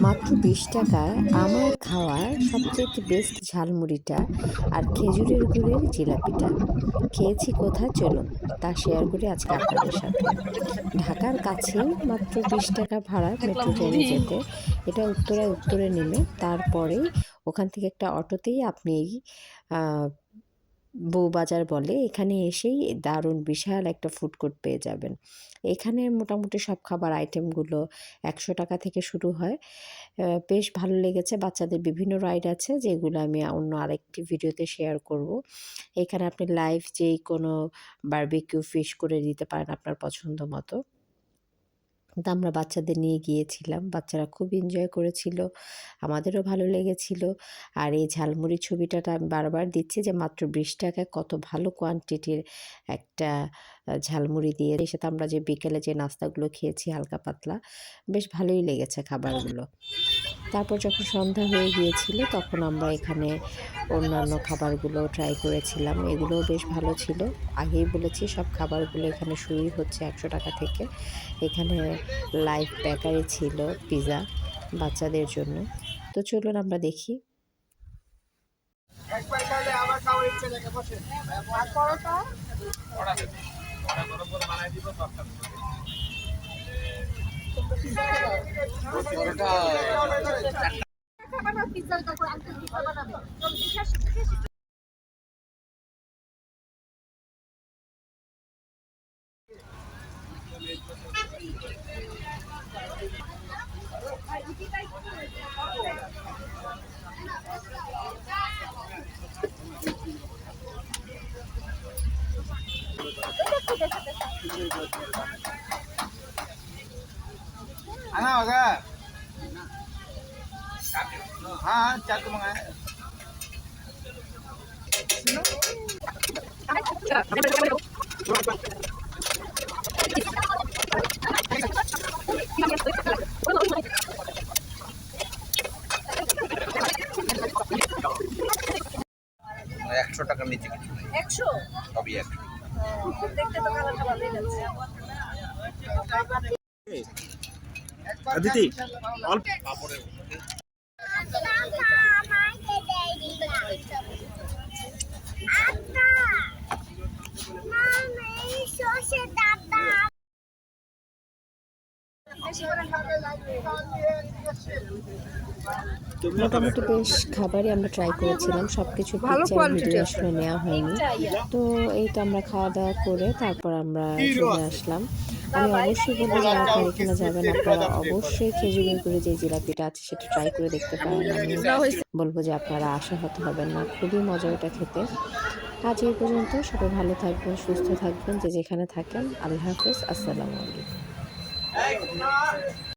মাত্র 20 টাকায় আমার খাওয়ার সবচেয়ে বেস্ট ঝালমুড়িটা আর খেজুরের গুড়ের জিলাপিটা। খেয়েছি কোথায় চলুন তা শেয়ার করি আজকে আপনাদের সাথে। ঢাকার কাছেই মাত্র 20 টাকা ভাড়া মেট্রো ট্রেনে যেতে। এটা উত্তরে নেমে তারপরেই ওখান থেকে একটা অটোতেই আপনি বউবাজার বলে এখানে এসেই দারুণ বিশাল একটা ফুড কোর্ট পেয়ে যাবেন। এখানে মোটামুটি সব খাবার আইটেমগুলো 100 টাকা থেকে শুরু হয়। বেশ ভালো লেগেছে। বাচ্চাদের বিভিন্ন রাইড আছে যেগুলো আমি অন্য আরেকটি ভিডিওতে শেয়ার করব। এখানে আপনি লাইভ যেই কোনো বারবিকিউ ফিশ করে দিতে পারেন আপনার পছন্দ মতো। তো আমরা বাচ্চাদের নিয়ে গিয়েছিলাম। বাচ্চারা খুব এনজয় করেছিল। আমাদেরও ভালো লেগেছিল। আর এই ঝালমুড়ির ছবিটা আমি বারবার দিচ্ছি যে মাত্র 20 টাকায় কত ভালো কোয়ান্টিটির একটা ঝালমুড়ি দিয়ে সাথে আমরা যে বিকেলে যে নাস্তাগুলো খেয়েছি হালকা পাতলা, বেশ ভালোই লেগেছে খাবারগুলো। তারপর যখন সন্ধ্যা হয়ে গিয়েছিল তখন আমরা এখানে অন্যান্য খাবারগুলো ট্রাই করেছিলাম। এগুলোও বেশ ভালো ছিল। আগেই বলেছি সব খাবারগুলো এখানে শুরুই হচ্ছে 100 টাকা থেকে। এখানে লাইভ বেকারি ছিল, পিজা বাচ্চাদের জন্য। তো চলুন আমরা দেখি। Ano ka? Ha, chat ko mga. একশো টাকার নিচে কিছু নেই। 100 সবই 100। দেখতে তো কালারটা ভালোই লাগছে। দিদি অল্প কাপড়ের মোটামুটি বেশ খাবারই আমরা ট্রাই করেছিলাম। সব কিছু পিকচার ভিডিও আসলে নেওয়া হয়নি। তো এই তো আমরা খাওয়া দাওয়া করে তারপর আমরা চলে আসলাম। আমি অবশ্যই বলবো যারা এখানে যাবেন আপনারা অবশ্যই খেজুরের গুড়ে যে জিলাপিটা আছে সেটা ট্রাই করে দেখতে পারেন। আমি বলবো যে আপনারা আশাহত হবেন না, খুবই মজা ওটা খেতে। আজ এই পর্যন্ত, সবাই ভালো থাকবেন, সুস্থ থাকবেন, যে যেখানে থাকেন। আল্লাহ হাফেজ, আসসালামু আলাইকুম।